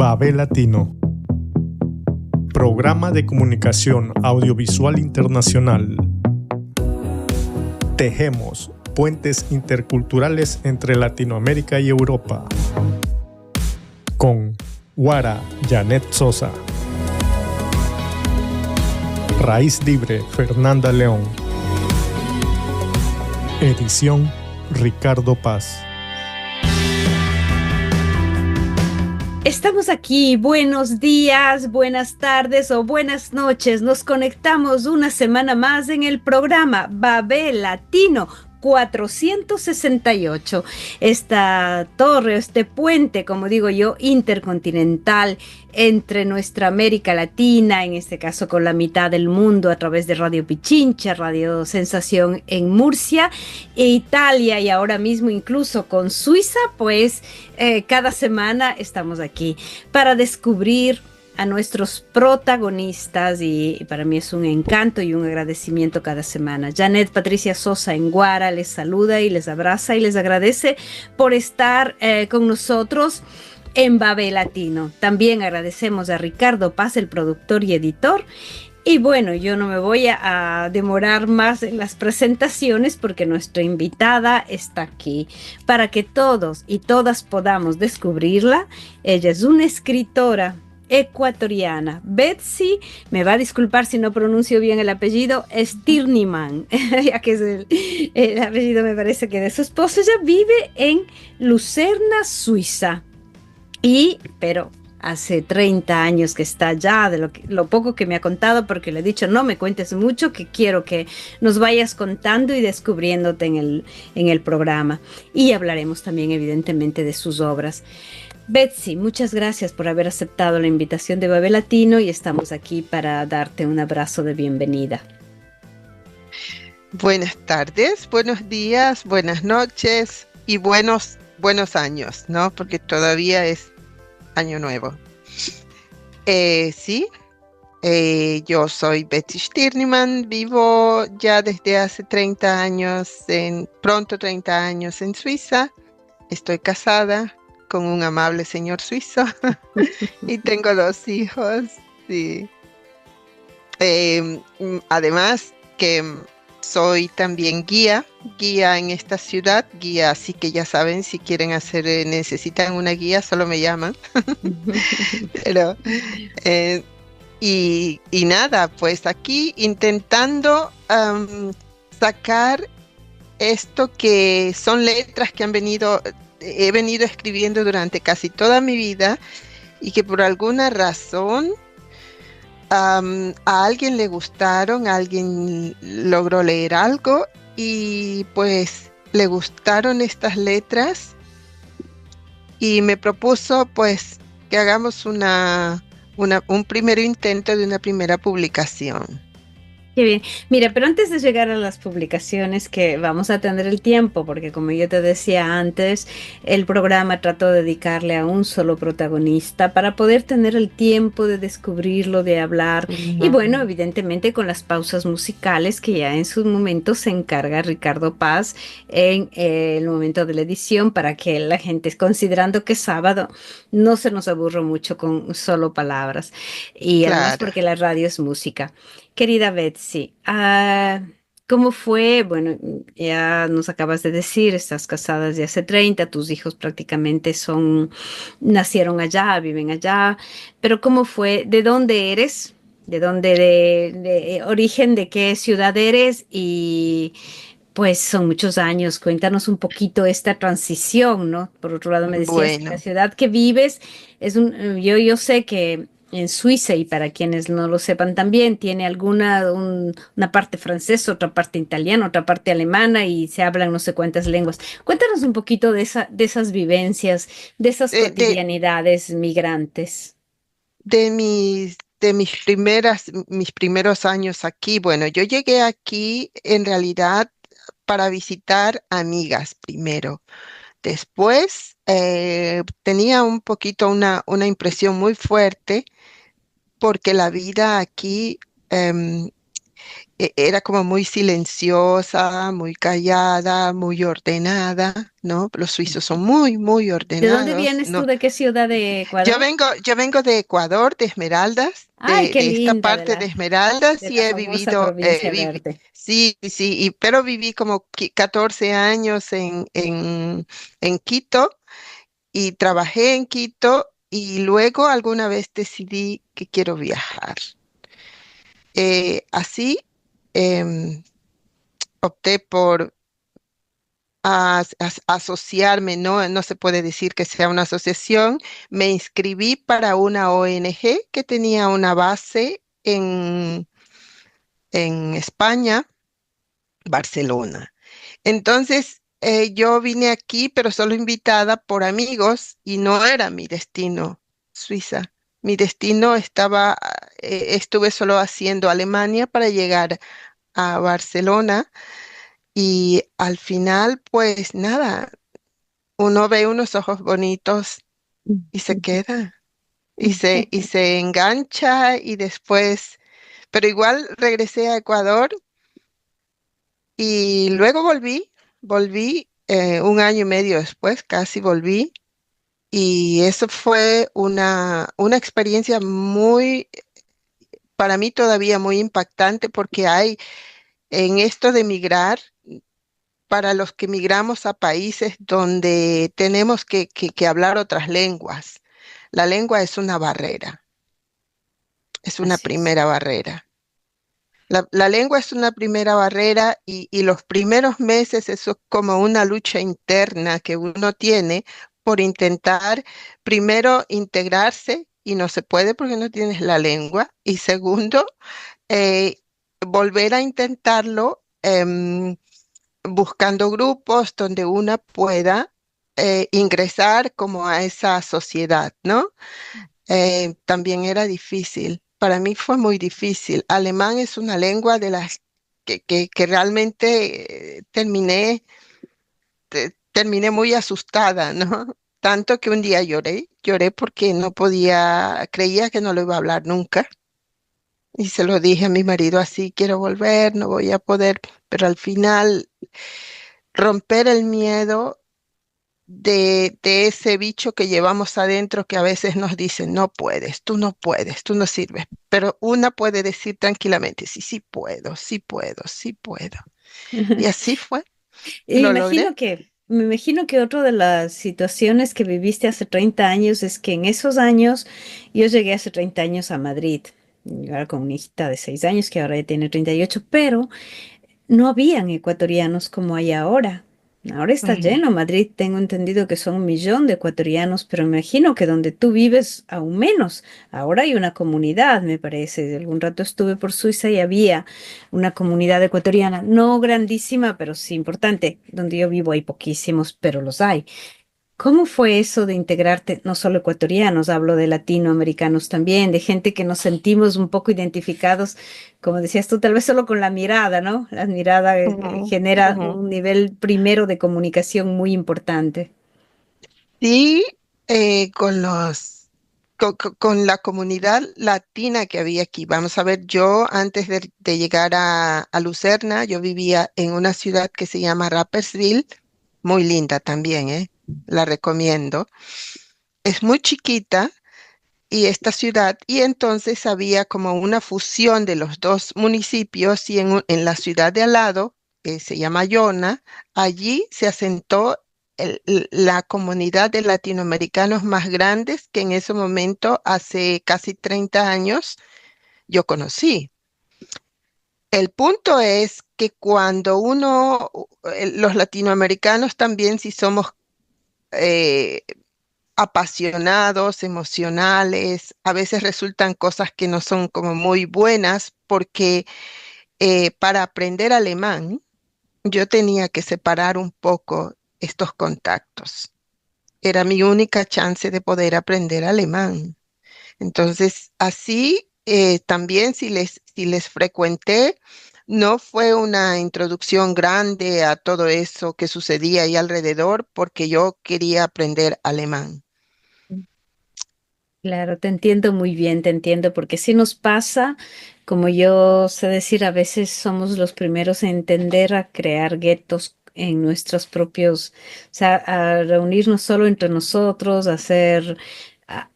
Babel Latino, programa de comunicación audiovisual internacional. Tejemos puentes interculturales entre Latinoamérica y Europa. Con Guara Janet Sosa. Raíz Libre Fernanda León. Edición Ricardo Paz. Estamos aquí, buenos días, buenas tardes o buenas noches. Nos conectamos una semana más en el programa Babel Latino 468. Esta torre, este puente, como digo yo, intercontinental entre nuestra América Latina, en este caso con la mitad del mundo a través de Radio Pichincha, Radio Sensación en Murcia, e Italia y ahora mismo incluso con Suiza, pues cada semana estamos aquí para descubrir a nuestros protagonistas y para mí es un encanto y un agradecimiento cada semana. Janet Patricia Sosa en Guara les saluda y les abraza y les agradece por estar con nosotros en Babel Latino. También agradecemos a Ricardo Paz, el productor y editor. Y bueno, yo no me voy a demorar más en las presentaciones porque nuestra invitada está aquí para que todos y todas podamos descubrirla. Ella es una escritora ecuatoriana. Betsy, me va a disculpar si no pronuncio bien el apellido, Stirniman, ya que es el apellido me parece que de su esposo. Ella vive en Lucerna, Suiza, pero hace 30 años que está allá, de lo poco que me ha contado, porque le he dicho, no me cuentes mucho, que quiero que nos vayas contando y descubriéndote en el programa. Y hablaremos también, evidentemente, de sus obras. Betsy, muchas gracias por haber aceptado la invitación de Babel Latino y estamos aquí para darte un abrazo de bienvenida. Buenas tardes, buenos días, buenas noches y buenos años, ¿no? Porque todavía es año nuevo. Yo soy Betsy Stirniman, vivo ya desde hace 30 años, pronto 30 años en Suiza. Estoy casada con un amable señor suizo y tengo 2 hijos. Sí. Además que soy también guía en esta ciudad, guía, así que ya saben, si quieren necesitan una guía, solo me llaman. Pero, y nada, pues aquí intentando sacar esto que son letras que he venido escribiendo durante casi toda mi vida y que por alguna razón a alguien le gustaron, a alguien logró leer algo y pues le gustaron estas letras y me propuso pues que hagamos un primer intento de una primera publicación. Qué bien. Mira, pero antes de llegar a las publicaciones, que vamos a tener el tiempo, porque como yo te decía antes, el programa trató de dedicarle a un solo protagonista para poder tener el tiempo de descubrirlo, de hablar. Y bueno, evidentemente con las pausas musicales que ya en sus momentos se encarga Ricardo Paz en el momento de la edición para que la gente, considerando que es sábado, no se nos aburra mucho con solo palabras. Y Claro. además porque la radio es música. Querida Betsy, ¿cómo fue? Bueno, ya nos acabas de decir, estás casada desde hace 30, tus hijos prácticamente nacieron allá, viven allá, pero ¿cómo fue? ¿De dónde eres? ¿De dónde, de origen, de qué ciudad eres? Y pues son muchos años, cuéntanos un poquito esta transición, ¿no? Por otro lado me decías que la ciudad que vives yo sé que en Suiza, y para quienes no lo sepan también, tiene una parte francesa, otra parte italiana, otra parte alemana y se hablan no sé cuántas lenguas. Cuéntanos un poquito de esas vivencias, de esas cotidianidades migrantes. De mis primeros años aquí, bueno, yo llegué aquí en realidad para visitar amigas primero. Después tenía un poquito una impresión muy fuerte porque la vida aquí era como muy silenciosa, muy callada, muy ordenada, ¿no? Los suizos son muy, muy ¿De dónde ordenados, vienes tú? ¿no? ¿De qué ciudad de Ecuador? Yo vengo de Ecuador, de Esmeraldas, Ay, qué de esta linda, parte de Esmeraldas de y la he famosa vivido, provincia verde. sí, sí, pero viví como 14 años en Quito y trabajé en Quito y luego alguna vez decidí que quiero viajar. Así em, opté por asociarme, ¿no? No se puede decir que sea una asociación. Me inscribí para una ONG que tenía una base en España, Barcelona. Entonces, yo vine aquí, pero solo invitada por amigos y no era mi destino, Suiza. Mi destino estaba, estuve solo haciendo Alemania para llegar a Barcelona y al final, pues nada, uno ve unos ojos bonitos y se queda y se engancha y después, pero igual regresé a Ecuador y luego volví un año y medio después, casi volví y eso fue una experiencia muy, para mí todavía muy impactante porque hay en esto de migrar, para los que migramos a países donde tenemos que hablar otras lenguas. La lengua es una barrera, es una Así es. primera barrera. La lengua es una primera barrera y los primeros meses eso es como una lucha interna que uno tiene por intentar primero integrarse y no se puede porque no tienes la lengua. Y segundo, eh, volver a intentarlo buscando grupos donde una pueda ingresar como a esa sociedad, ¿no? También era difícil. Para mí fue muy difícil. Alemán es una lengua de las que realmente terminé muy asustada, ¿no? Tanto que un día lloré porque no podía, creía que no lo iba a hablar nunca. Y se lo dije a mi marido así, quiero volver, no voy a poder, pero al final romper el miedo de ese bicho que llevamos adentro que a veces nos dice, no puedes, tú no sirves, pero una puede decir tranquilamente, sí, sí puedo, sí puedo, sí puedo. Y así fue, Y lo logré. me imagino que otra de las situaciones que viviste hace 30 años es que en esos años, yo llegué hace 30 años a Madrid, ahora con una hijita de 6 años que ahora ya tiene 38, pero no habían ecuatorianos como hay ahora. Ahora está Ujú, lleno. Madrid, tengo entendido que son 1 millón de ecuatorianos, pero me imagino que donde tú vives aún menos. Ahora hay una comunidad, me parece. De algún rato estuve por Suiza y había una comunidad ecuatoriana, no grandísima, pero sí importante. Donde yo vivo hay poquísimos, pero los hay. ¿Cómo fue eso de integrarte, no solo ecuatorianos, hablo de latinoamericanos también, de gente que nos sentimos un poco identificados, como decías tú, tal vez solo con la mirada, ¿no? La mirada ujú, genera ujú. un nivel primero de comunicación muy importante. Sí, con con la comunidad latina que había aquí. Vamos a ver, yo antes de llegar a Lucerna, yo vivía en una ciudad que se llama Rapperswil, muy linda también, ¿eh? La recomiendo. Es muy chiquita y esta ciudad, y entonces había como una fusión de los dos municipios y en la ciudad de al lado, que se llama Yona, allí se asentó la comunidad de latinoamericanos más grandes que en ese momento, hace casi 30 años, yo conocí. El punto es que cuando los latinoamericanos también, si somos eh, apasionados, emocionales, a veces resultan cosas que no son como muy buenas porque para aprender alemán yo tenía que separar un poco estos contactos. Era mi única chance de poder aprender alemán. Entonces, así también si les frecuenté, no fue una introducción grande a todo eso que sucedía ahí alrededor porque yo quería aprender alemán. Claro, te entiendo muy bien, te entiendo, porque sí nos pasa Como yo sé decir, a veces somos los primeros en entender a crear guetos en nuestros propios, o sea, a reunirnos solo entre nosotros,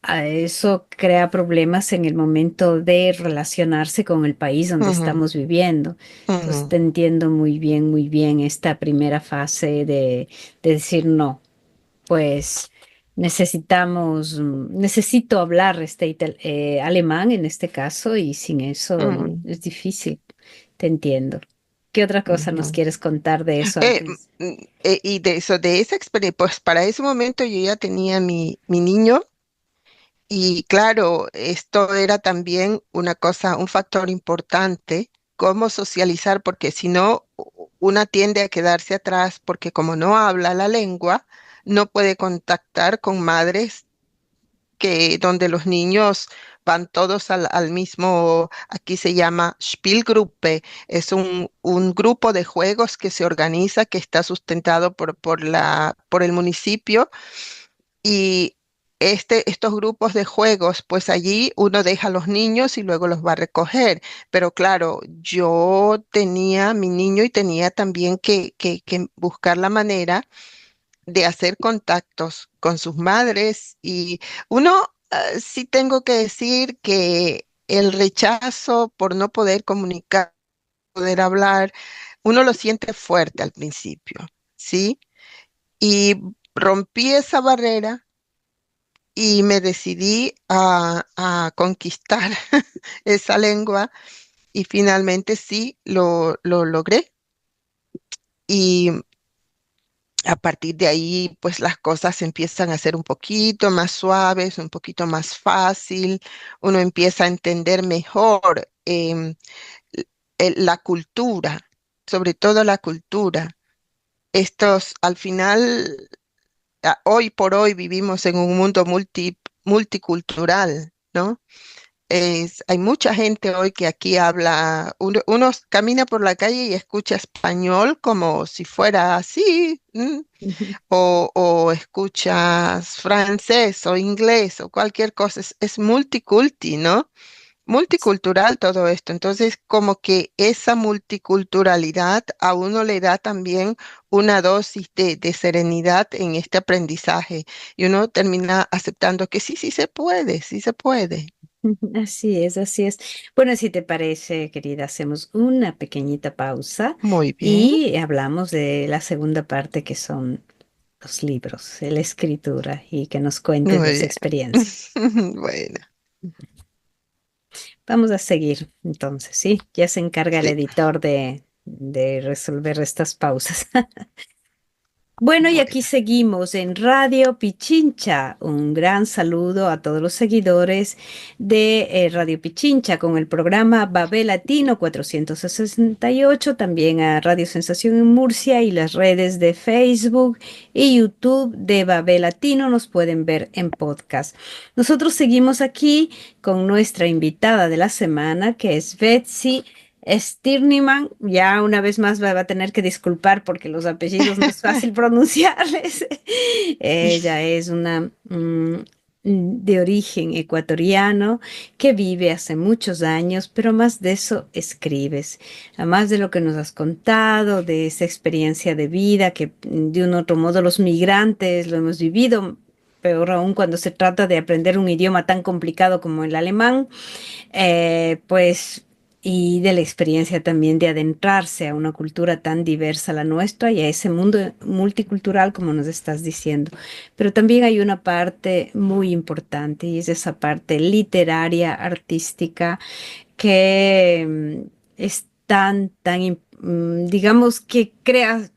a eso crea problemas en el momento de relacionarse con el país donde Ujú, estamos viviendo. Entonces ujú, te entiendo muy bien esta primera fase de decir no, pues necesito hablar alemán en este caso y sin eso ujú, es difícil. Te entiendo. ¿Qué otra cosa nos ujú. quieres contar de eso Eh, antes? y de eso, de esa experiencia, pues para ese momento yo ya tenía mi niño. Y claro, esto era también una cosa, un factor importante, cómo socializar, porque si no, una tiende a quedarse atrás, porque como no habla la lengua, no puede contactar con madres que donde los niños van todos al mismo, aquí se llama Spielgruppe, es un grupo de juegos que se organiza, que está sustentado por el municipio y estos grupos de juegos, pues allí uno deja a los niños y luego los va a recoger. Pero claro, yo tenía mi niño y tenía también que buscar la manera de hacer contactos con sus madres. Y uno, sí tengo que decir que el rechazo por no poder comunicar, poder hablar, uno lo siente fuerte al principio, ¿sí? Y rompí esa barrera y me decidí a conquistar esa lengua y finalmente sí lo logré. Y a partir de ahí, pues las cosas empiezan a ser un poquito más suaves, un poquito más fácil. Uno empieza a entender mejor la cultura, sobre todo la cultura. Al final, hoy por hoy vivimos en un mundo multicultural, ¿no? Hay mucha gente hoy que aquí habla, uno camina por la calle y escucha español como si fuera así, o escuchas francés o inglés o cualquier cosa, es multiculti, ¿no? Multicultural todo esto. Entonces, como que esa multiculturalidad a uno le da también una dosis de serenidad en este aprendizaje y uno termina aceptando que sí, sí se puede, sí se puede. Así es, así es. Bueno, si te parece, querida, hacemos una pequeñita pausa Muy bien, y hablamos de la segunda parte que son los libros, la escritura y que nos cuentes de muy esa bien. experiencia. Bueno, Vamos a seguir entonces, ¿sí? Ya se encarga el sí, editor de resolver estas pausas. Bueno, y aquí bueno. seguimos en Radio Pichincha. Un gran saludo a todos los seguidores de Radio Pichincha con el programa Babel Latino 468, también a Radio Sensación en Murcia y las redes de Facebook y YouTube de Babel Latino nos pueden ver en podcast. Nosotros seguimos aquí con nuestra invitada de la semana, que es Betsy Stirniman. Ya una vez más va a tener que disculpar porque los apellidos no es fácil pronunciarles. Ella es una de origen ecuatoriano que vive hace muchos años, pero más de eso escribes. Además de lo que nos has contado, de esa experiencia de vida que de un otro modo los migrantes lo hemos vivido. Peor aún cuando se trata de aprender un idioma tan complicado como el alemán, pues, y de la experiencia también de adentrarse a una cultura tan diversa a la nuestra y a ese mundo multicultural como nos estás diciendo. Pero también hay una parte muy importante y es esa parte literaria, artística, que es digamos que crea,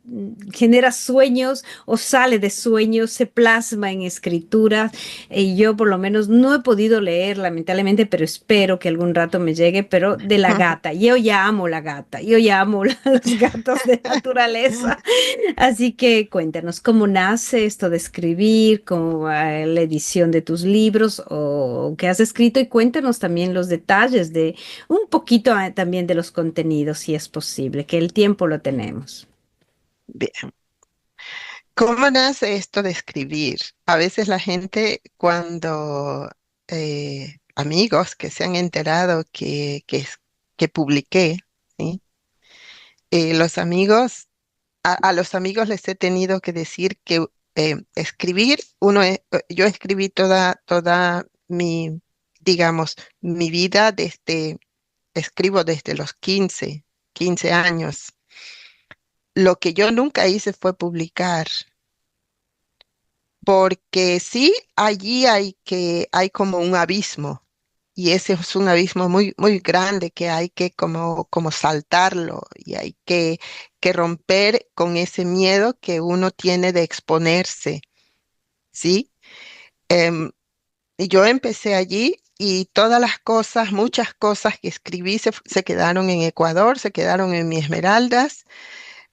genera sueños o sale de sueños, se plasma en escritura. Y yo por lo menos no he podido leer, lamentablemente, pero espero que algún rato me llegue, pero de la gata. Yo ya amo la gata, yo ya amo los gatos de naturaleza. Así que cuéntanos cómo nace esto de escribir, cómo va la edición de tus libros o qué has escrito y cuéntanos también los detalles de un poquito también de los contenidos, si es posible, que el tiempo lo tenemos. Bien. ¿Cómo nace esto de escribir? A veces la gente cuando amigos que se han enterado que publiqué, ¿sí? Los amigos, a los amigos les he tenido que decir que escribir, yo escribí toda mi, digamos, mi vida escribo desde los 15 años. Lo que yo nunca hice fue publicar, porque sí, allí hay como un abismo, y ese es un abismo muy, muy grande que hay que como saltarlo, y hay que romper con ese miedo que uno tiene de exponerse, ¿sí? Em, y yo empecé allí y todas las cosas, muchas cosas que escribí se quedaron en Ecuador, se quedaron en mi Esmeraldas.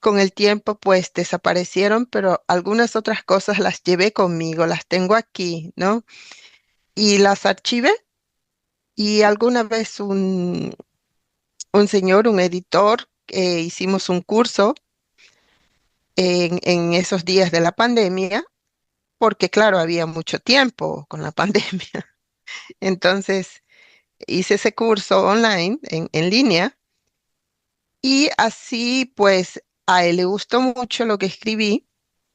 Con el tiempo, pues desaparecieron, pero algunas otras cosas las llevé conmigo, las tengo aquí, ¿no? Y las archivé y alguna vez un señor, un editor, hicimos un curso en esos días de la pandemia, porque claro, había mucho tiempo con la pandemia. Entonces hice ese curso online, en línea, y así pues a él le gustó mucho lo que escribí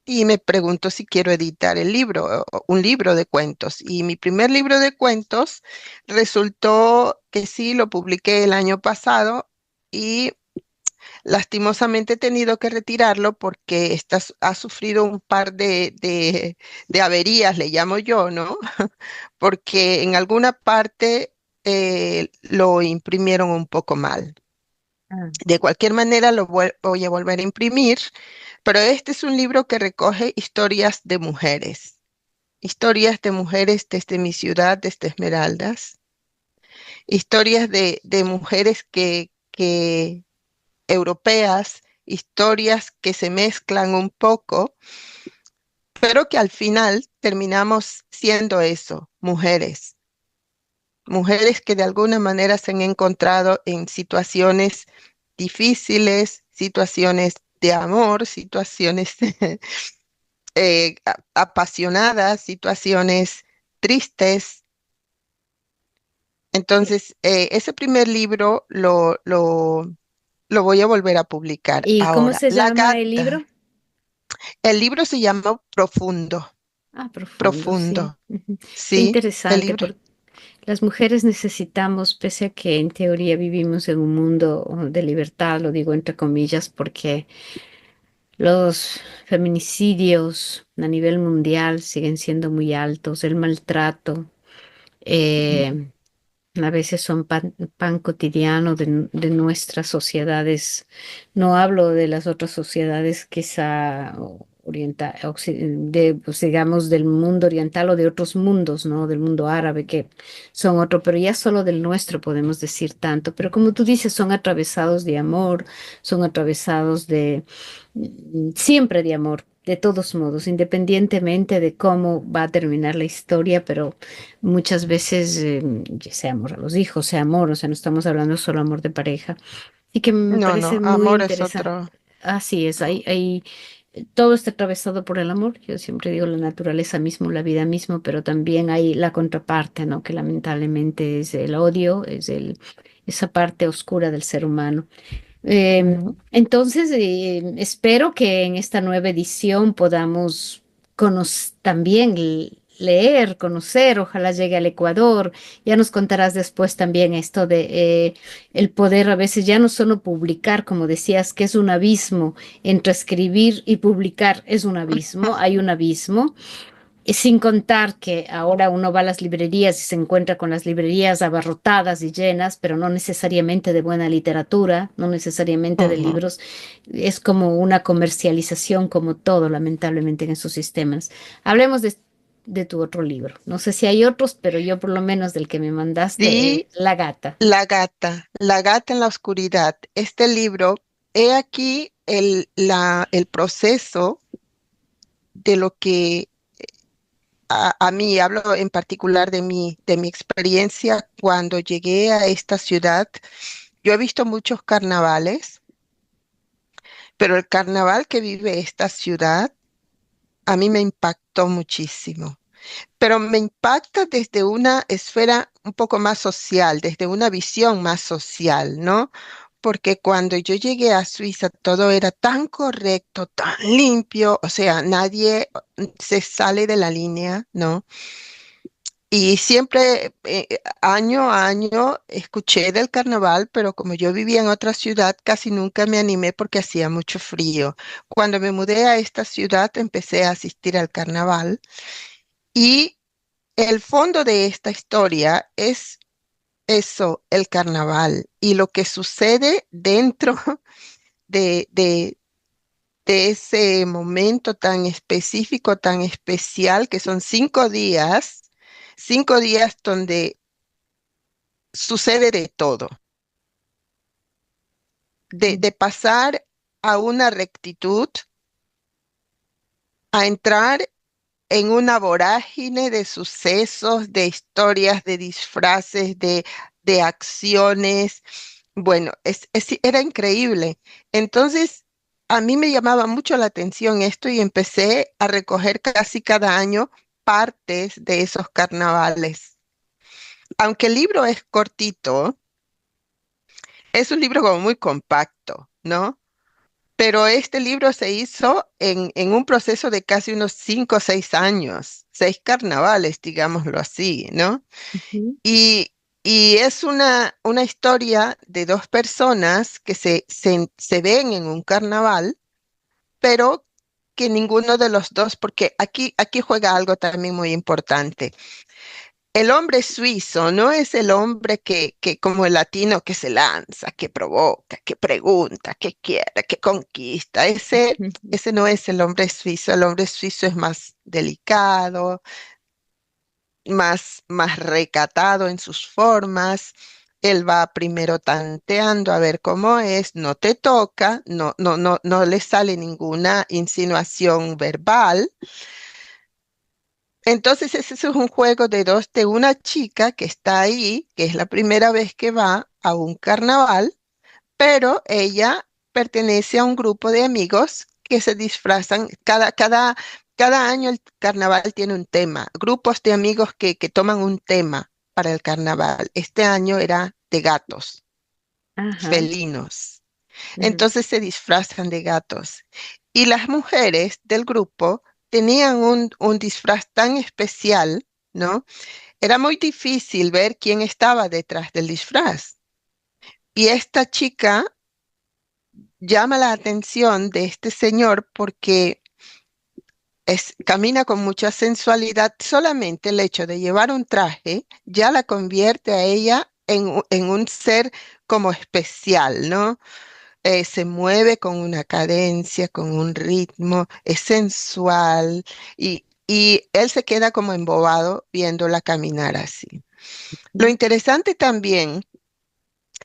y me preguntó si quiero editar el libro, un libro de cuentos. Y mi primer libro de cuentos resultó que sí, lo publiqué el año pasado y lastimosamente he tenido que retirarlo porque ha sufrido un par de averías, le llamo yo, ¿no? Porque en alguna parte lo imprimieron un poco mal. Ah. De cualquier manera, voy a volver a imprimir, pero este es un libro que recoge historias de mujeres desde mi ciudad, desde Esmeraldas, historias de mujeres que europeas, historias que se mezclan un poco, pero que al final terminamos siendo eso, mujeres, mujeres que de alguna manera se han encontrado en situaciones difíciles, situaciones de amor, situaciones apasionadas, situaciones tristes. Entonces, ese primer libro lo voy a volver a publicar ¿Y cómo ahora. se La llama el libro? gata. El libro se llama Profundo, Ah, profundo, sí. Profundo. Ujú. Qué Sí, el interesante, libro. porque las mujeres necesitamos, pese a que en teoría vivimos en un mundo de libertad, lo digo entre comillas, porque los feminicidios a nivel mundial siguen siendo muy altos, el maltrato. eh, A veces son pan cotidiano de nuestras sociedades. No hablo de las otras sociedades quizá pues, digamos, del mundo oriental o de otros mundos, ¿no? Del mundo árabe, que son otro, pero ya solo del nuestro podemos decir tanto. Pero como tú dices, son atravesados de amor, son atravesados siempre de amor. De todos modos, independientemente de cómo va a terminar la historia, pero muchas veces, ya sea amor a los hijos, sea amor, o sea, no estamos hablando solo amor de pareja, y que me No, parece no, muy amor es interesante. otro. Así es, todo está atravesado por el amor. Yo siempre digo la naturaleza mismo, la vida mismo, pero también hay la contraparte, ¿no? Que lamentablemente es el odio, esa parte oscura del ser humano. Entonces, espero que en esta nueva edición podamos también leer, conocer, ojalá llegue al Ecuador. Ya nos contarás después también esto de el poder a veces ya no solo publicar, como decías, que es un abismo entre escribir y publicar, es un abismo, hay un abismo. Y sin contar que ahora uno va a las librerías y se encuentra con las librerías abarrotadas y llenas, pero no necesariamente de buena literatura, no necesariamente de Ujú. libros. Es como una comercialización, como todo, lamentablemente, en esos sistemas. Hablemos de tu otro libro. No sé si hay otros, pero yo por lo menos del que me mandaste, Sí, La gata. La gata en la oscuridad. Este libro, he aquí el proceso de lo que a mí, hablo en particular de mi experiencia cuando llegué a esta ciudad. Yo he visto muchos carnavales, pero el carnaval que vive esta ciudad a mí me impactó muchísimo. pero me impacta desde una esfera un poco más social, desde una visión más social, ¿no? Porque cuando yo llegué a Suiza todo era tan correcto, tan limpio, o sea, nadie se sale de la línea, ¿no? Y siempre, año a año, escuché del carnaval, pero como yo vivía en otra ciudad, casi nunca me animé porque hacía mucho frío. Cuando me mudé a esta ciudad, empecé a asistir al carnaval y el fondo de esta historia es eso, el carnaval y lo que sucede dentro de, de, de ese momento tan específico, tan especial, que son 5 días donde sucede de todo, de pasar a una rectitud, a entrar en una vorágine de sucesos, de historias, de disfraces, de acciones. Bueno, era increíble. Entonces, a mí me llamaba mucho la atención esto y empecé a recoger casi cada año partes de esos carnavales. Aunque el libro es cortito, es un libro como muy compacto, ¿no? Pero este libro se hizo en un proceso de casi unos 5 o 6 años, 6 carnavales, digámoslo así, ¿no? Ujú. Y, y es una historia de dos personas que se ven en un carnaval, pero que ninguno de los dos, porque aquí juega algo también muy importante. El hombre suizo no es el hombre que como el latino que se lanza, que provoca, que pregunta, que quiere, que conquista. Ese no es el hombre suizo. El hombre suizo es más delicado, más recatado en sus formas. Él va primero tanteando a ver cómo es, no te toca, no le sale ninguna insinuación verbal. Entonces ese es un juego de una chica que está ahí, que es la primera vez que va a un carnaval, pero ella pertenece a un grupo de amigos que se disfrazan. Cada año el carnaval tiene un tema, grupos de amigos que toman un tema para el carnaval. Este año era de gatos, Ajá. felinos. Ujú. Entonces se disfrazan de gatos. Y las mujeres del grupo tenían un disfraz tan especial, ¿no? Era muy difícil ver quién estaba detrás del disfraz. Y esta chica llama la atención de este señor porque camina con mucha sensualidad. Solamente el hecho de llevar un traje ya la convierte a ella en un ser como especial, ¿no? Se mueve con una cadencia, con un ritmo, es sensual y él se queda como embobado viéndola caminar así. Lo interesante también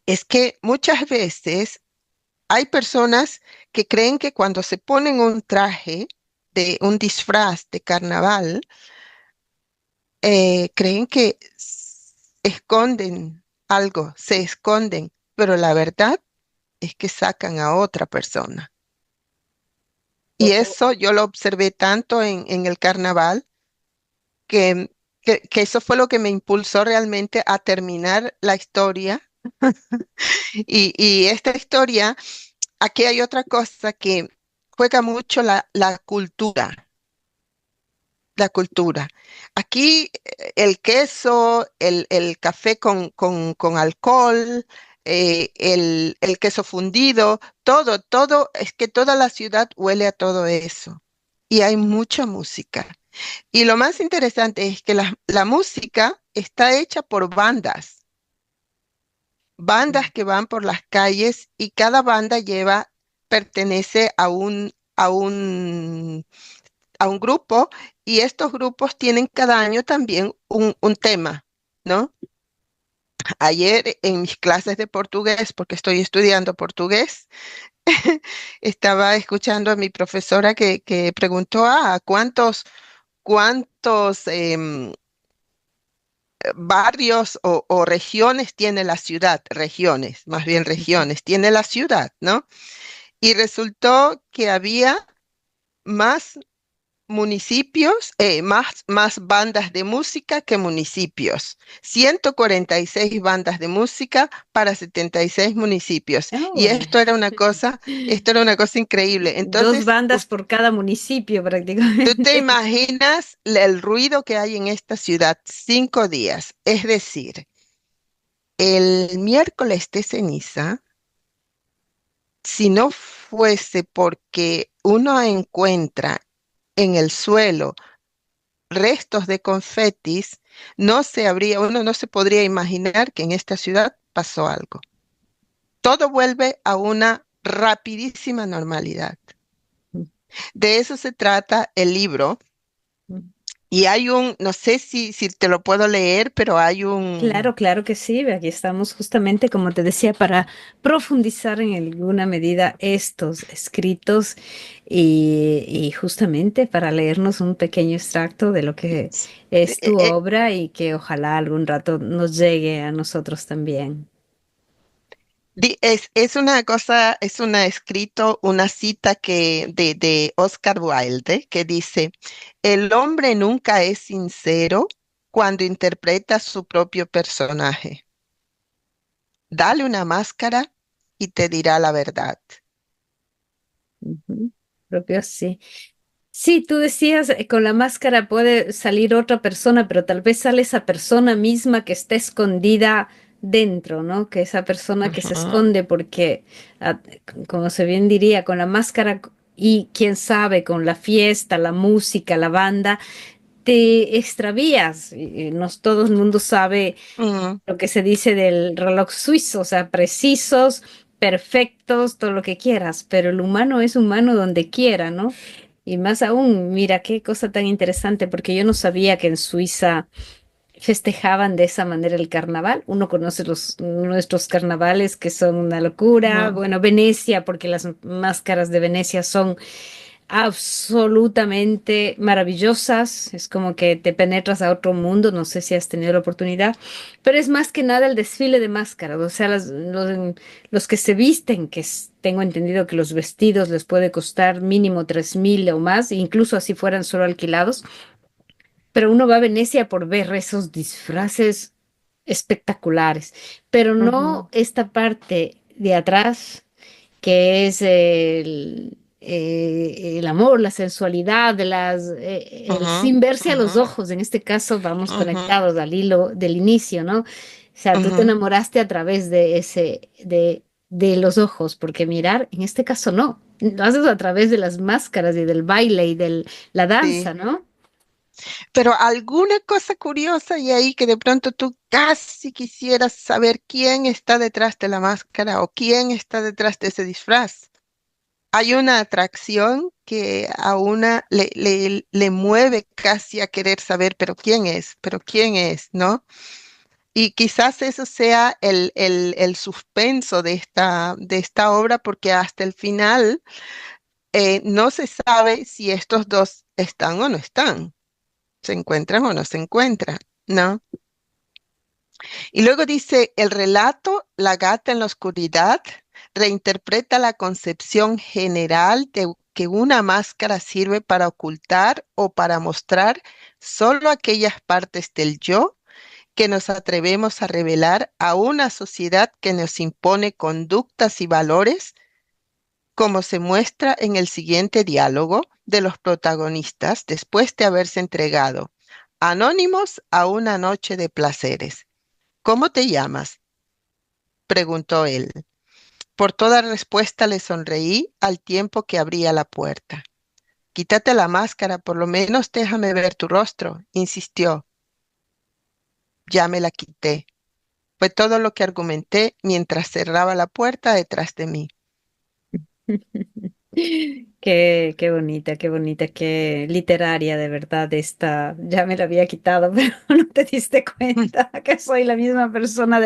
es que muchas veces hay personas que creen que cuando se ponen un traje de un disfraz de carnaval, creen que esconden algo, se esconden, pero la verdad es que sacan a otra persona. Y eso yo lo observé tanto en el carnaval que, que eso fue lo que me impulsó realmente a terminar la historia. Y esta historia, aquí hay otra cosa que juega mucho la cultura, la cultura. Aquí el queso, el café con alcohol, el queso fundido, todo, es que toda la ciudad huele a todo eso. Y hay mucha música. Y lo más interesante es que la música está hecha por bandas que van por las calles y cada banda pertenece a un grupo y estos grupos tienen cada año también un tema, ¿no? Ayer en mis clases de portugués, porque estoy estudiando portugués, estaba escuchando a mi profesora que preguntó, ¿cuántos barrios o regiones tiene la ciudad? Regiones, más bien regiones, tiene la ciudad, ¿no? Y resultó que había más municipios, más bandas de música que municipios. 146 bandas de música para 76 municipios. Y Oh, esto era una cosa increíble. dos Entonces, bandas por cada municipio tú te prácticamente. imaginas el ruido que hay en esta ciudad 5 días. Es decir, el miércoles de ceniza, si no fuese porque uno encuentra en el suelo restos de confetis, uno no se podría imaginar que en esta ciudad pasó algo. Todo vuelve a una rapidísima normalidad. De eso se trata el libro. Y hay no sé si te lo puedo leer, pero hay Claro, claro que sí. Aquí estamos justamente, como te decía, para profundizar en alguna medida estos escritos y justamente para leernos un pequeño extracto de lo que es eh, tu eh, obra y que ojalá algún rato nos llegue a nosotros también. es una cosa, es una escrito, una cita de Oscar Wilde que dice, el hombre nunca es sincero cuando interpreta su propio personaje. Dale una máscara y te dirá la verdad. Ujú. Propio sí. Sí, tú decías, con la máscara puede salir otra persona, pero tal vez sale esa persona misma que está escondida dentro, ¿no? Que esa persona que se Ujú, esconde porque, ah, como se bien diría, con la máscara y quién sabe, con la fiesta, la música, la banda, te extravías. Y todo el mundo sabe ujú, lo que se dice del reloj suizo, o sea, precisos, perfectos, todo lo que quieras, pero el humano es humano donde quiera, ¿no? Y más aún, mira, qué cosa tan interesante, porque yo no sabía que en Suiza festejaban de esa manera el carnaval. Uno conoce nuestros carnavales que son una locura. ujú. Bueno, Venecia, porque las máscaras de Venecia son absolutamente maravillosas. Es como que te penetras a otro mundo. No sé si has tenido la oportunidad, pero es más que nada el desfile de máscaras. O sea, los que se visten, tengo entendido que los vestidos les puede costar mínimo 3.000 o más, incluso así fueran solo alquilados. Pero uno va a Venecia por ver esos disfraces espectaculares, pero no Ujú, esta parte de atrás que es el amor, la sensualidad, el ujú, sin verse a ujú, los ojos. En este caso vamos ujú, conectados al hilo del inicio, ¿no? O sea, tú te ujú. enamoraste a través de los ojos, porque mirar, en este caso no. Lo haces a través de las máscaras y del baile y de la danza, Sí. ¿no? Pero alguna cosa curiosa y ahí que de pronto tú casi quisieras saber quién está detrás de la máscara o quién está detrás de ese disfraz. Hay una atracción que a una le mueve casi a querer saber, pero quién es, ¿no? Y quizás eso sea el suspenso de esta obra, porque hasta el final no se sabe si estos dos están o no están, se encuentran o no se encuentran, ¿no? Y luego dice, el relato La gata en la oscuridad reinterpreta la concepción general de que una máscara sirve para ocultar o para mostrar solo aquellas partes del yo que nos atrevemos a revelar a una sociedad que nos impone conductas y valores, como se muestra en el siguiente diálogo de los protagonistas después de haberse entregado anónimos a una noche de placeres. ¿Cómo te llamas? Preguntó él. Por toda respuesta le sonreí al tiempo que abría la puerta. Quítate la máscara, por lo menos déjame ver tu rostro, insistió. Ya me la quité. Fue todo lo que argumenté mientras cerraba la puerta detrás de mí. Qué bonita, qué literaria de verdad esta. Ya me la había quitado, pero no te diste cuenta que soy la misma persona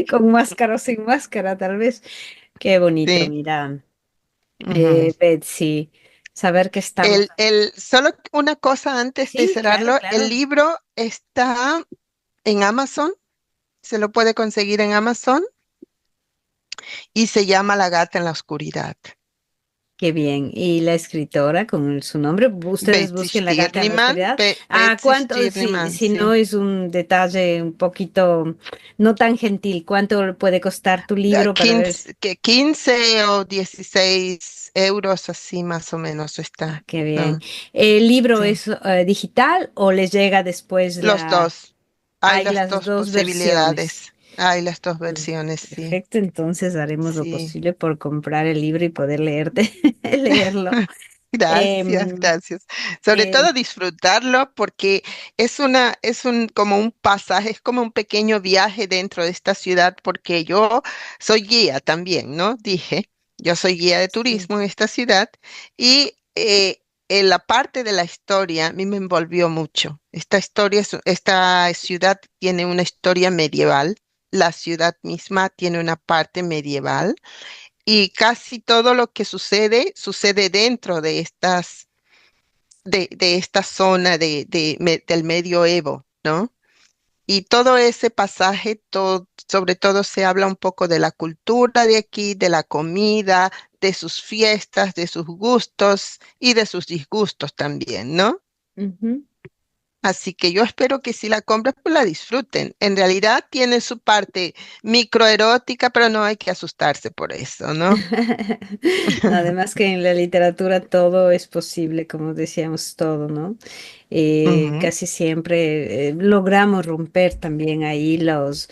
con máscara o sin máscara, tal vez. Qué bonito, Sí. mira, Ujú. Betsy, saber que estamos. Solo una cosa antes de Sí, claro, cerrarlo, el claro. libro está en Amazon, se lo puede conseguir en Amazon y se llama La gata en la oscuridad. Qué bien. Y la escritora con su nombre, ustedes Betsy busquen la gata de la Stirniman, oscuridad. Betsy ¿Cuánto? Sí, Stirniman, si no sí. es un detalle un poquito no tan gentil, ¿cuánto puede costar tu libro para ver? 15 o 16 euros, así más o menos está. Qué bien. ¿No? ¿El libro Sí. es digital o les llega después Los dos. Hay hay las las dos dos versiones? posibilidades. Hay las dos Mm, versiones, sí. Perfecto, entonces haremos lo Sí. posible por comprar el libro y poder leerlo. Gracias, Em, gracias. Sobre eh, todo disfrutarlo porque como un pasaje, es como un pequeño viaje dentro de esta ciudad porque yo soy guía también, ¿no? Dije, yo soy guía de sí. turismo en esta ciudad y en la parte de la historia a mí me envolvió mucho. Esta ciudad tiene una historia medieval, la ciudad misma tiene una parte medieval y casi todo lo que sucede dentro de esta zona del medioevo, ¿no? Y todo ese pasaje, sobre todo se habla un poco de la cultura de aquí, de la comida, de sus fiestas, de sus gustos y de sus disgustos también, ¿no? Ujú. Así que yo espero que si la compras, pues la disfruten. En realidad tiene su parte microerótica, pero no hay que asustarse por eso, ¿no? No, además que en la literatura todo es posible, como decíamos, todo, ¿no? Ujú. Casi siempre logramos romper también ahí los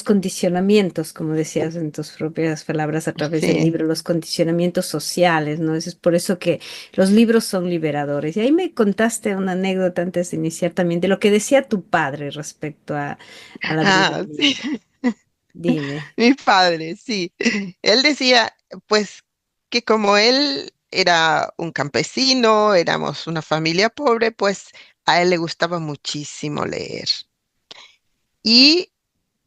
condicionamientos, como decías en tus propias palabras a través del Sí. libro, los condicionamientos sociales, ¿no? Eso es por eso que los libros son liberadores. Y ahí me contaste una anécdota antes de iniciar también de lo que decía tu padre respecto al abrir Ah, el sí. libro. Dime. Mi padre, sí. Él decía, pues, que como él era un campesino, éramos una familia pobre, pues a él le gustaba muchísimo leer. Y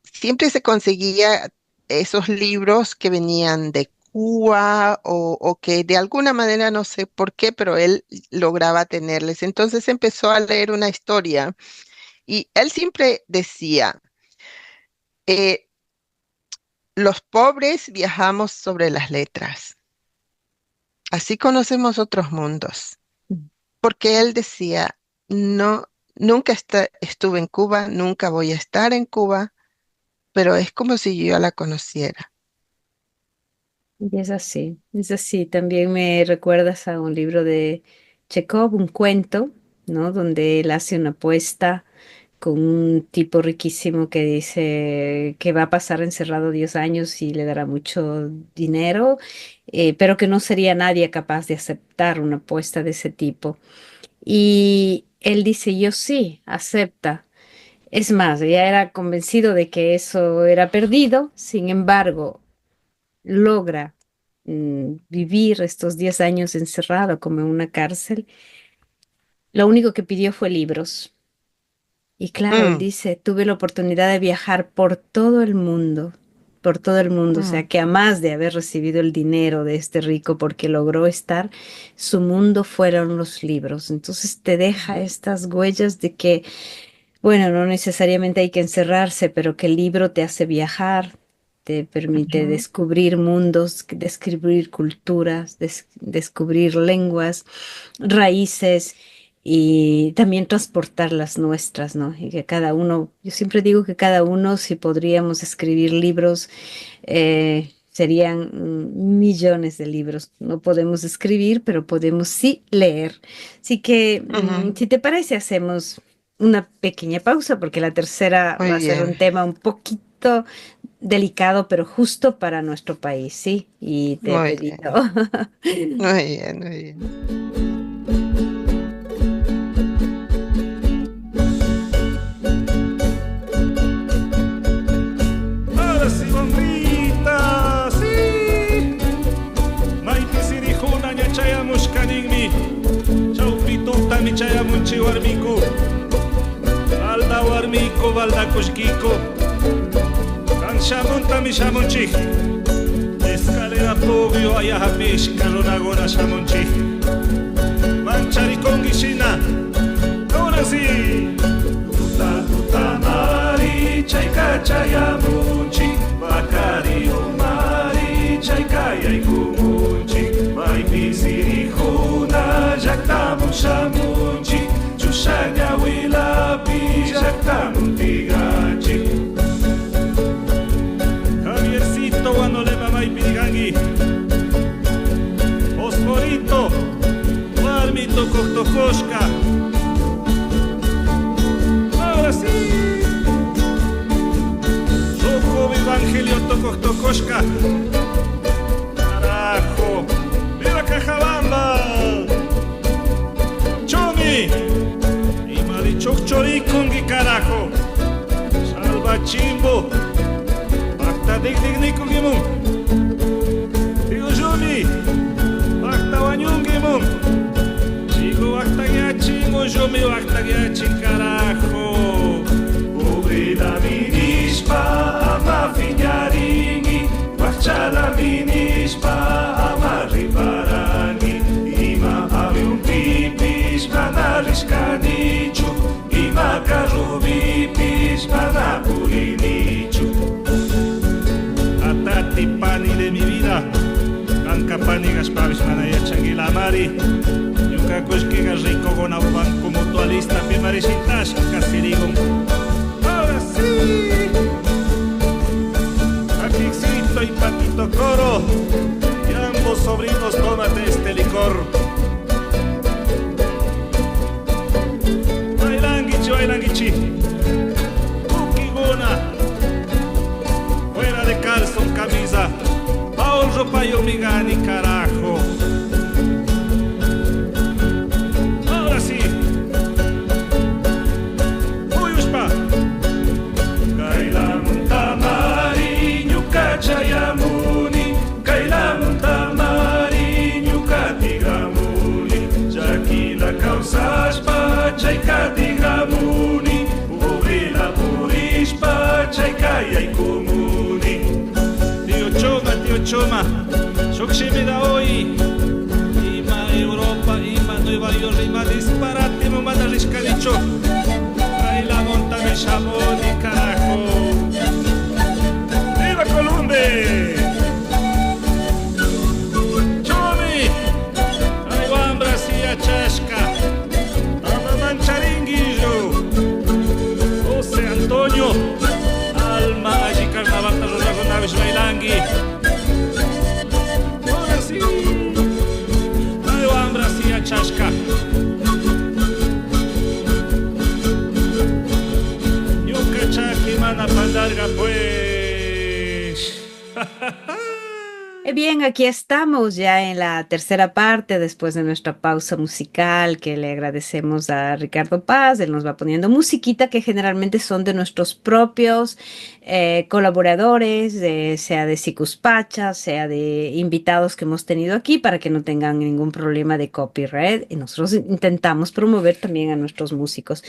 siempre se conseguía esos libros que venían de Cuba o que de alguna manera, no sé por qué, pero él lograba tenerles. Entonces empezó a leer una historia y él siempre decía, eh, los pobres viajamos sobre las letras. Así conocemos otros mundos. Porque él decía, no, nunca estuve en Cuba, nunca voy a estar en Cuba, pero es como si yo la conociera. Y es así, es así. También me recuerdas a un libro de Chekhov, un cuento, ¿no? Donde él hace una apuesta con un tipo riquísimo que dice que va a pasar encerrado 10 años y le dará mucho dinero, pero que no sería nadie capaz de aceptar una apuesta de ese tipo. Y él dice, yo sí, acepta. Es más, ya era convencido de que eso era perdido, sin embargo logra vivir estos 10 años encerrado como en una cárcel, lo único que pidió fue libros. Y claro, él Mm, dice, tuve la oportunidad de viajar por todo el mundo, o sea mm, que a más de haber recibido el dinero de este rico porque logró estar, su mundo fueron los libros. Entonces te deja estas huellas de que bueno, no necesariamente hay que encerrarse, pero que el libro te hace viajar, te permite ujú, descubrir mundos, descubrir culturas, descubrir lenguas, raíces y también transportar las nuestras, ¿no? Y que cada uno, yo siempre digo que cada uno, si podríamos escribir libros, serían millones de libros. No podemos escribir, pero podemos sí leer. Así que, ujú. si te parece, hacemos una pequeña pausa porque la tercera va Muy a ser un bien, tema un poquito delicado, pero justo para nuestro país, ¿sí? Y te he muy pedido. bien, muy bien, muy bien. Ahora sí, bombita, sí. Maiti sirijuna ñachayamushkaninmi. Chawpituta michayamunchi warmiku. Balda warmiku, balda kushkiku. Kanshamunta mishamunchik. Escalera pugio ayahapishka runaguna shamunchik. Mancharikongi shina. Ahora sí. Tuta tuta mari chaika chayamunchi bakari umari chaika yaikumuchi maipi llaqtamuntigachi Javiercito wanolema maypirigangi Fosforito warmito koktokoshka ahora sí Soco Evangelio Tokoshka carajo viva Cajabamba Chomi y Marichokchorikungi carajo Salva Chimbo Bacta Dignikungimun Digo Chomi Bacta Wanyungimum Chico Bacta Gyachingo Chomi Bacta Gyachin carajo Obrida Minishpa Ama Finyaringi Bachala Minishpa Ama Riparani Ima Avium Pipis Manariskanichu Ima Karubipis Manapurinichu Atati pani de mi vida Kanka pani gaspavis manayachanguila mari Yuka kushkiga rico gonauban como mutualista pimarisitash kasirigon Ahora sí Aquixito y Patito Coro y ambos sobrinos tómate este licor Bailanguichi Ukiguna fuera de calzón camisa Paul Ropayo Migani carajo ahora sí Uyushpa Kailam tamari nyuka chayamuni Kailam tamari nyuka tigamuni Jakila kausashpa chayka tigamuni Urila purishpa chayka yaikumuni Tío Choma Shokshimida hoy Ima Europa, Ima Nueva York, Ima disparate, me manda riscadicho Ahí la monta me chamoni, carajo ¡Viva Colombia! Chomi Ahí va Brasil Chasca Ama Mancharinguillo José Antonio Alma Agi Carnaval Tajonago Naves Bailangi ahora sí Ahí va Brasil Chasca Mana Pandarga, pues. Bien, aquí estamos ya en la tercera parte después de nuestra pausa musical que le agradecemos a Ricardo Paz. Él nos va poniendo musiquita que generalmente son de nuestros propios colaboradores, sea de Sicuspacha, sea de invitados que hemos tenido aquí para que no tengan ningún problema de copyright. Y nosotros intentamos promover también a nuestros músicos.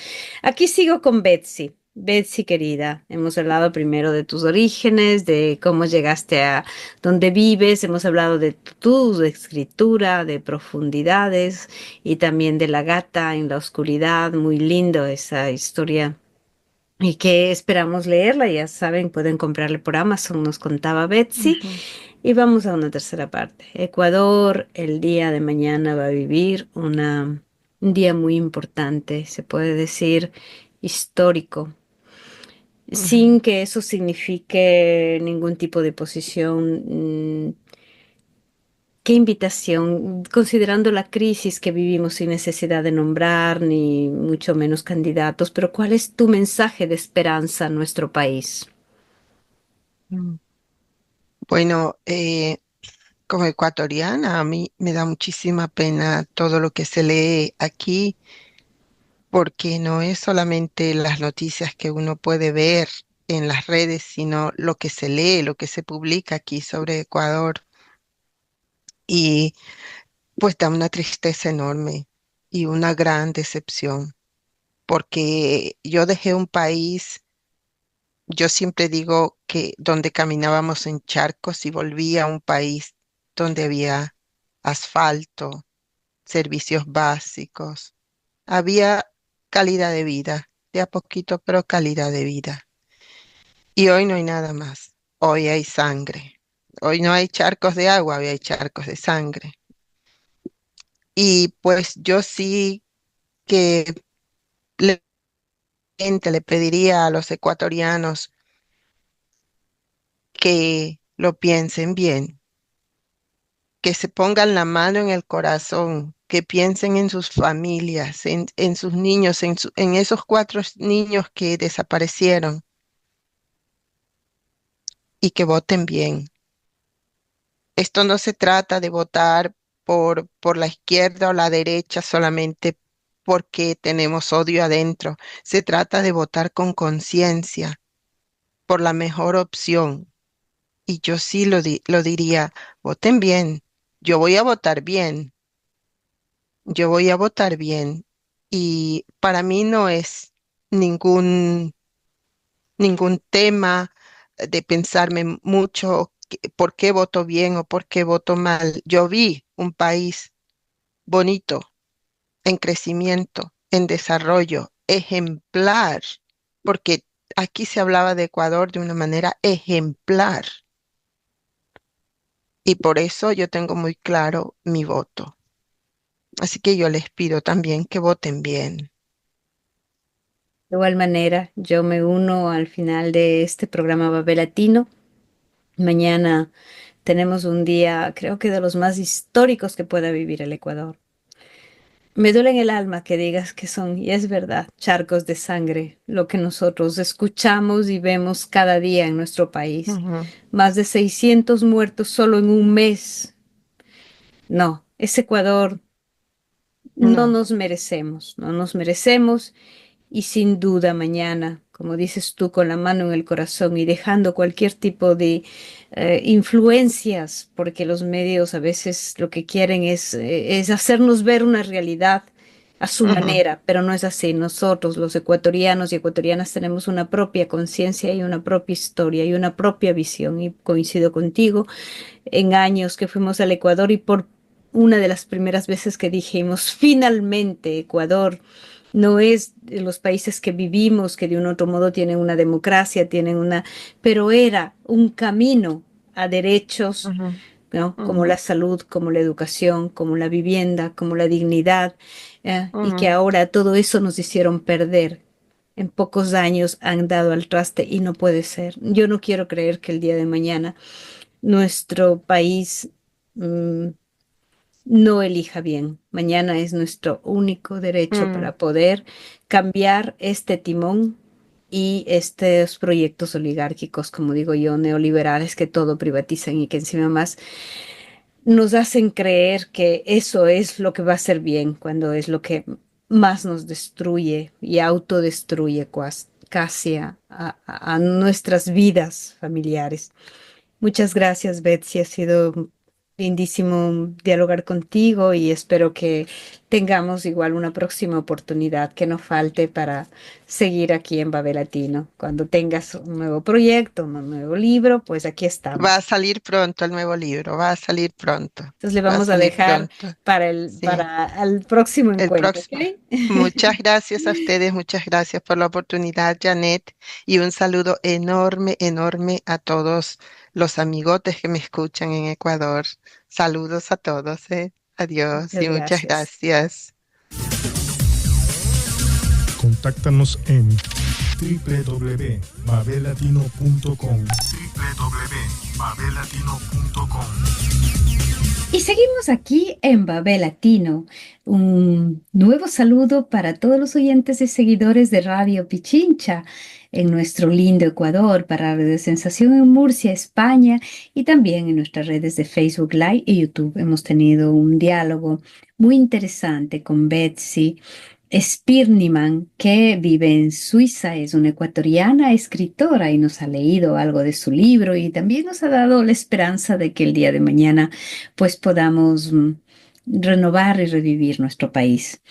Aquí sigo con Betsy. Betsy, querida, hemos hablado primero de tus orígenes, de cómo llegaste a donde vives, hemos hablado de tu escritura, de profundidades y también de la gata en la oscuridad, muy lindo esa historia y que esperamos leerla, ya saben, pueden comprarle por Amazon, nos contaba Betsy. Y vamos a una tercera parte. Ecuador el día de mañana va a vivir un día muy importante, se puede decir histórico. Sin que eso signifique ningún tipo de posición. Qué invitación, considerando la crisis que vivimos sin necesidad de nombrar ni mucho menos candidatos, pero ¿cuál es tu mensaje de esperanza a nuestro país? Bueno, como ecuatoriana, a mí me da muchísima pena todo lo que se lee aquí, porque no es solamente las noticias que uno puede ver en las redes, sino lo que se lee, lo que se publica aquí sobre Ecuador. Y pues da una tristeza enorme y una gran decepción, porque yo dejé un país, yo siempre digo que donde caminábamos en charcos y volví a un país donde había asfalto, servicios básicos, había calidad de vida, de a poquito, pero calidad de vida. Y hoy no hay nada más. Hoy hay sangre. Hoy no hay charcos de agua, hoy hay charcos de sangre. Y pues yo sí que le le pediría a los ecuatorianos que lo piensen bien, que se pongan la mano en el corazón, que piensen en sus familias, en sus niños, en esos 4 niños que desaparecieron y que voten bien. Esto no se trata de votar por la izquierda o la derecha solamente porque tenemos odio adentro. Se trata de votar con conciencia por la mejor opción. Y yo sí lo diría, voten bien. Yo voy a votar bien. Yo voy a votar bien. Y para mí no es ningún, ningún tema de pensarme mucho por qué voto bien o por qué voto mal. Yo vi un país bonito, en crecimiento, en desarrollo, ejemplar, porque aquí se hablaba de Ecuador de una manera ejemplar. Y por eso yo tengo muy claro mi voto. Así que yo les pido también que voten bien. De igual manera, yo me uno al final de este programa Babel Latino. Mañana tenemos un día, creo que de los más históricos que pueda vivir el Ecuador. Me duele en el alma que digas que son, y es verdad, charcos de sangre, lo que nosotros escuchamos y vemos cada día en nuestro país. Ujú, Más de 600 muertos solo en un mes. No, ese Ecuador no no. nos merecemos, no nos merecemos. Y sin duda mañana, como dices tú, con la mano en el corazón y dejando cualquier tipo de influencias, porque los medios a veces lo que quieren es hacernos ver una realidad a su Ujú, manera, pero no es así. Nosotros, los ecuatorianos y ecuatorianas, tenemos una propia conciencia y una propia historia y una propia visión. Y coincido contigo, en años que fuimos al Ecuador y por una de las primeras veces que dijimos, finalmente Ecuador no es de los países que vivimos, que de un otro modo tienen una democracia, tienen una, pero era un camino a derechos, ujú, ¿no? Como ujú, la salud, como la educación, como la vivienda, como la dignidad, y que ujú. ahora todo eso nos hicieron perder. En pocos años han dado al traste y no puede ser. Yo no quiero creer que el día de mañana nuestro país mm, no elija bien. Mañana es nuestro único derecho Mm. para poder cambiar este timón y estos proyectos oligárquicos, como digo yo, neoliberales que todo privatizan y que encima más nos hacen creer que eso es lo que va a ser bien, cuando es lo que más nos destruye y autodestruye casi a nuestras vidas familiares. Muchas gracias, Betsy. Ha sido lindísimo dialogar contigo y espero que tengamos igual una próxima oportunidad que no falte para seguir aquí en Babel Latino. Cuando tengas un nuevo proyecto, un nuevo libro, pues aquí Va a estamos. salir pronto el nuevo libro, va a salir pronto, Entonces le va a vamos a salir dejar pronto. Sí, para el próximo el encuentro, próximo. ¿ok? Muchas gracias a ustedes, muchas gracias por la oportunidad, Janet, y un saludo enorme, enorme a todos los amigotes que me escuchan en Ecuador. Saludos a todos, ¿eh? Adiós Muchas y muchas gracias. gracias. Contáctanos en www.babelatino.com www.babelatino.com. Y seguimos aquí en Babel Latino. Un nuevo saludo para todos los oyentes y seguidores de Radio Pichincha en nuestro lindo Ecuador, para Radio Sensación en Murcia, España, y también en nuestras redes de Facebook Live y YouTube. Hemos tenido un diálogo muy interesante con Betsy Spirniman, que vive en Suiza, es una ecuatoriana escritora y nos ha leído algo de su libro y también nos ha dado la esperanza de que el día de mañana pues podamos renovar y revivir nuestro país.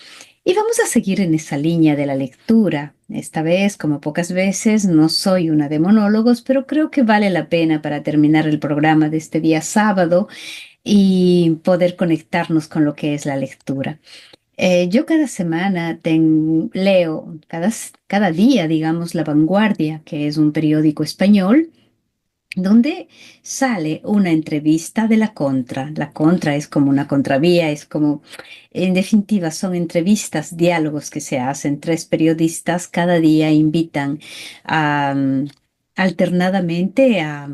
Y vamos a seguir en esa línea de la lectura. Esta vez, como pocas veces, no soy una de monólogos, pero creo que vale la pena para terminar el programa de este día sábado y poder conectarnos con lo que es la lectura. Yo cada semana leo, cada día, digamos, La Vanguardia, que es un periódico español donde sale una entrevista de la Contra. La Contra es como una contravía, es como, en definitiva, son entrevistas, diálogos que se hacen. Tres periodistas cada día invitan a, alternadamente a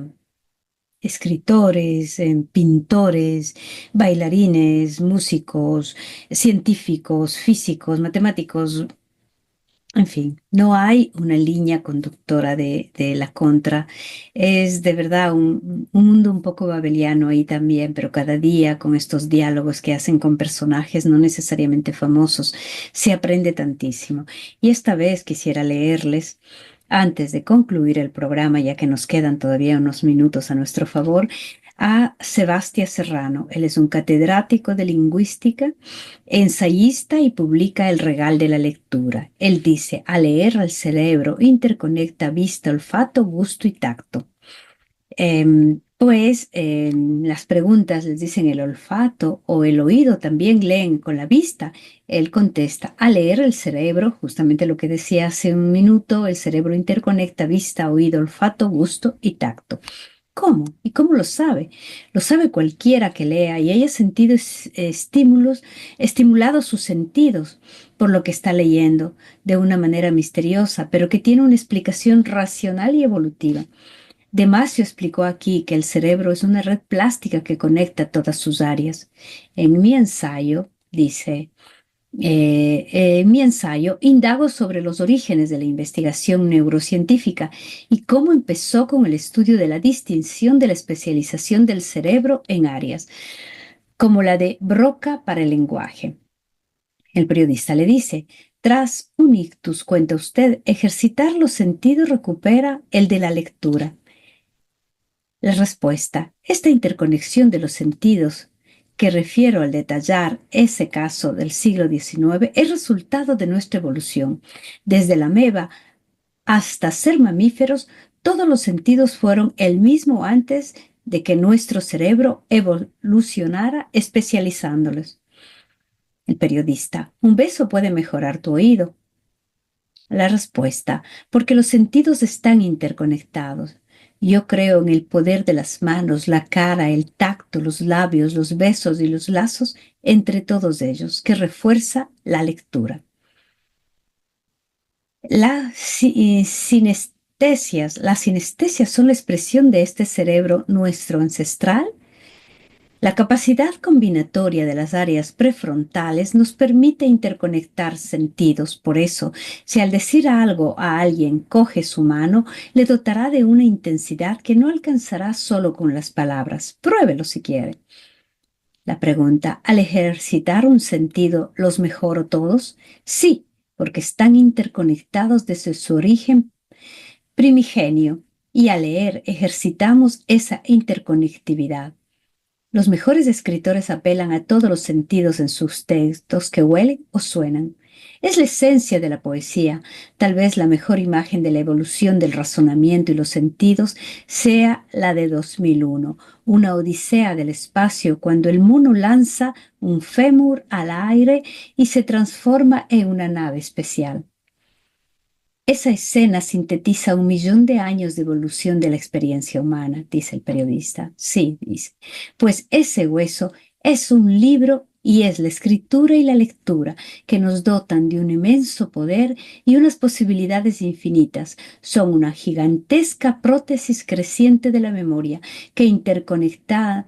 escritores, pintores, bailarines, músicos, científicos, físicos, matemáticos, en fin, no hay una línea conductora de la Contra. Es de verdad un mundo un poco babeliano ahí también, pero cada día con estos diálogos que hacen con personajes no necesariamente famosos, se aprende tantísimo. Y esta vez quisiera leerles, antes de concluir el programa, ya que nos quedan todavía unos minutos a nuestro favor, a Sebastián Serrano. Él es un catedrático de lingüística, ensayista y publica El Regal de la Lectura. Él dice, al leer al cerebro interconecta vista, olfato, gusto y tacto. Las preguntas les dicen el olfato o el oído, también leen con la vista. Él contesta, al leer el cerebro, justamente lo que decía hace un minuto, el cerebro interconecta vista, oído, olfato, gusto y tacto. ¿Cómo? ¿Y cómo lo sabe? Lo sabe cualquiera que lea y haya sentido estímulos, estimulado sus sentidos por lo que está leyendo de una manera misteriosa, pero que tiene una explicación racional y evolutiva. Damasio explicó aquí que el cerebro es una red plástica que conecta todas sus áreas. En mi ensayo, dice, en mi ensayo, indago sobre los orígenes de la investigación neurocientífica y cómo empezó con el estudio de la distinción de la especialización del cerebro en áreas, como la de Broca para el lenguaje. El periodista le dice, tras un ictus, cuenta usted, ejercitar los sentidos recupera el de la lectura. La respuesta, esta interconexión de los sentidos que refiero al detallar ese caso del siglo XIX es resultado de nuestra evolución. Desde la ameba hasta ser mamíferos, todos los sentidos fueron el mismo antes de que nuestro cerebro evolucionara especializándolos. El periodista, un beso puede mejorar tu oído. La respuesta, porque los sentidos están interconectados. Yo creo en el poder de las manos, la cara, el tacto, los labios, los besos y los lazos entre todos ellos, que refuerza la lectura. Las sinestesias son la expresión de este cerebro nuestro ancestral. La capacidad combinatoria de las áreas prefrontales nos permite interconectar sentidos. Por eso, si al decir algo a alguien coge su mano, le dotará de una intensidad que no alcanzará solo con las palabras. Pruébelo si quiere. La pregunta, ¿al ejercitar un sentido los mejoro todos? Sí, porque están interconectados desde su origen primigenio y al leer ejercitamos esa interconectividad. Los mejores escritores apelan a todos los sentidos en sus textos que huelen o suenan. Es la esencia de la poesía. Tal vez la mejor imagen de la evolución del razonamiento y los sentidos sea la de 2001, una odisea del espacio cuando el mono lanza un fémur al aire y se transforma en una nave especial. Esa escena sintetiza 1.000.000 de años de evolución de la experiencia humana, dice el periodista. Sí, dice, pues ese hueso es un libro y es la escritura y la lectura que nos dotan de un inmenso poder y unas posibilidades infinitas. Son una gigantesca prótesis creciente de la memoria que interconecta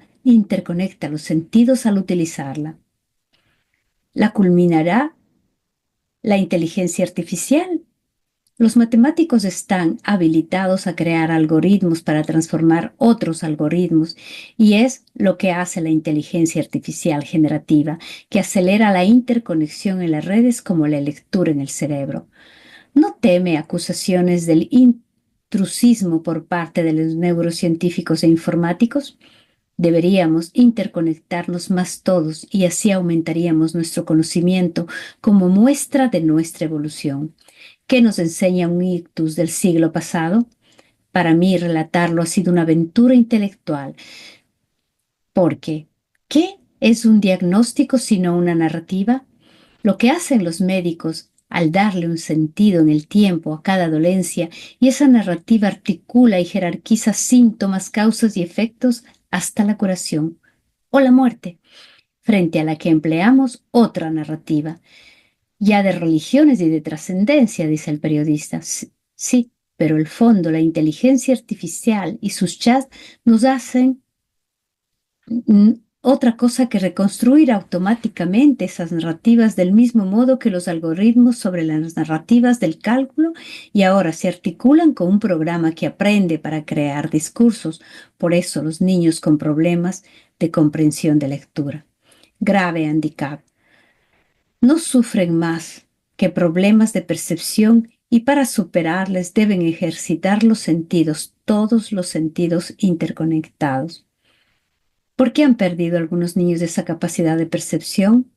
los sentidos al utilizarla. La culminará la inteligencia artificial. Los matemáticos están habilitados a crear algoritmos para transformar otros algoritmos y es lo que hace la inteligencia artificial generativa, que acelera la interconexión en las redes como la lectura en el cerebro. ¿No teme acusaciones del intrusismo por parte de los neurocientíficos e informáticos? Deberíamos interconectarnos más todos y así aumentaríamos nuestro conocimiento como muestra de nuestra evolución. ¿Qué nos enseña un ictus del siglo pasado? Para mí, relatarlo ha sido una aventura intelectual. Porque, ¿qué es un diagnóstico sino una narrativa? Lo que hacen los médicos al darle un sentido en el tiempo a cada dolencia, y esa narrativa articula y jerarquiza síntomas, causas y efectos hasta la curación o la muerte, frente a la que empleamos otra narrativa, ya de religiones y de trascendencia, dice el periodista. Sí, pero el fondo, la inteligencia artificial y sus chats nos hacen otra cosa que reconstruir automáticamente esas narrativas del mismo modo que los algoritmos sobre las narrativas del cálculo, y ahora se articulan con un programa que aprende para crear discursos. Por eso los niños con problemas de comprensión de lectura, grave handicap, no sufren más que problemas de percepción, y para superarles deben ejercitar los sentidos, todos los sentidos interconectados. ¿Por qué han perdido algunos niños esa capacidad de percepción?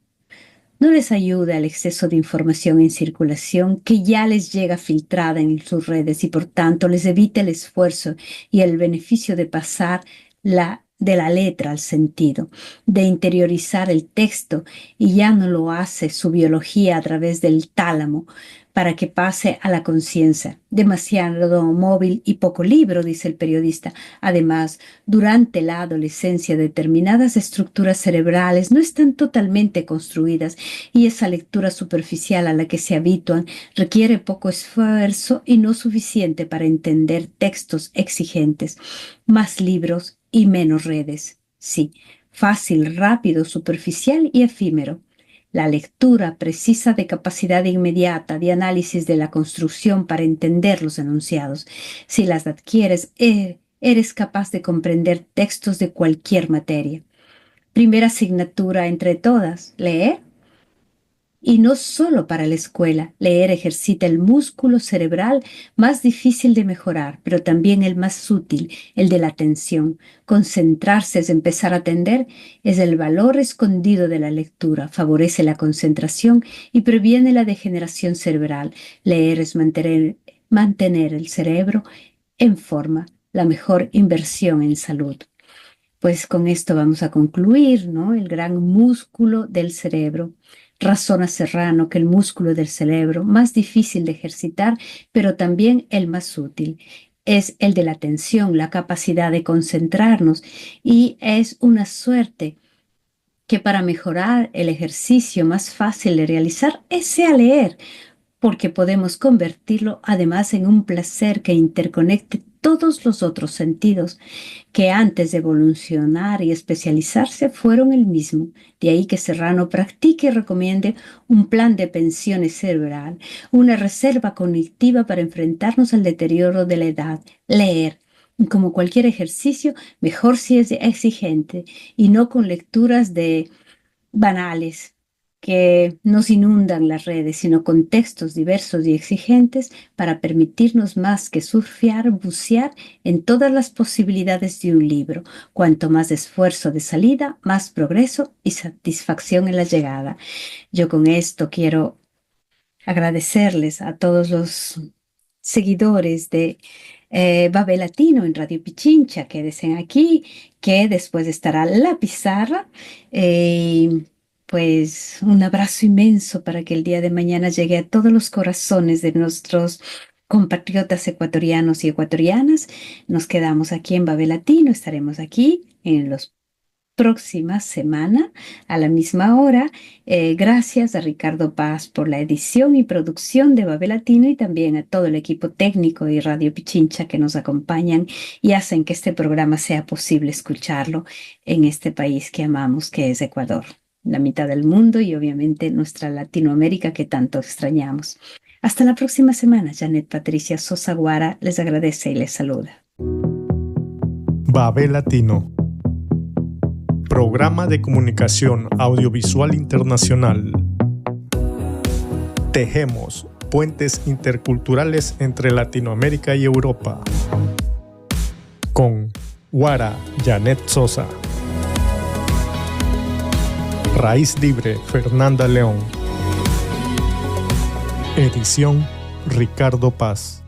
No les ayuda el exceso de información en circulación que ya les llega filtrada en sus redes, y por tanto les evita el esfuerzo y el beneficio de pasar de la letra al sentido, de interiorizar el texto, y ya no lo hace su biología a través del tálamo para que pase a la conciencia. Demasiado móvil y poco libro, dice el periodista. Además, durante la adolescencia determinadas estructuras cerebrales no están totalmente construidas, y esa lectura superficial a la que se habitúan requiere poco esfuerzo y no suficiente para entender textos exigentes. Más libros y menos redes. Sí, fácil, rápido, superficial y efímero. La lectura precisa de capacidad inmediata de análisis de la construcción para entender los enunciados. Si las adquieres, eres capaz de comprender textos de cualquier materia. Primera asignatura entre todas, leer. Y no solo para la escuela. Leer ejercita el músculo cerebral más difícil de mejorar, pero también el más útil, el de la atención. Concentrarse es empezar a atender, es el valor escondido de la lectura. Favorece la concentración y previene la degeneración cerebral. Leer es mantener el cerebro en forma, la mejor inversión en salud. Pues con esto vamos a concluir, ¿no? El gran músculo del cerebro. Razona Serrano que el músculo del cerebro más difícil de ejercitar, pero también el más útil, es el de la atención, la capacidad de concentrarnos, y es una suerte que para mejorar el ejercicio más fácil de realizar sea leer, porque podemos convertirlo además en un placer que interconecte todos los otros sentidos que antes de evolucionar y especializarse fueron el mismo. De ahí que Serrano practique y recomiende un plan de pensiones cerebral, una reserva cognitiva para enfrentarnos al deterioro de la edad. Leer, como cualquier ejercicio, mejor si es exigente y no con lecturas banales que nos inundan las redes, sino con textos diversos y exigentes para permitirnos más que surfear, bucear en todas las posibilidades de un libro. Cuanto más esfuerzo de salida, más progreso y satisfacción en la llegada. Yo con esto quiero agradecerles a todos los seguidores de Babel Latino en Radio Pichincha. Quédense aquí, que después estará la pizarra. Pues un abrazo inmenso para que el día de mañana llegue a todos los corazones de nuestros compatriotas ecuatorianos y ecuatorianas. Nos quedamos aquí en Babel Latino, estaremos aquí en las próximas semanas a la misma hora. Gracias a Ricardo Paz por la edición y producción de Babel Latino, y también a todo el equipo técnico y Radio Pichincha que nos acompañan y hacen que este programa sea posible escucharlo en este país que amamos, que es Ecuador. La mitad del mundo y obviamente nuestra Latinoamérica que tanto extrañamos. Hasta la próxima semana. Janet Patricia Sosa Guara les agradece y les saluda. Babel Latino, programa de comunicación audiovisual internacional. Tejemos puentes interculturales entre Latinoamérica y Europa. Con Guara Janet Sosa. Raíz Libre, Fernanda León. Edición, Ricardo Paz.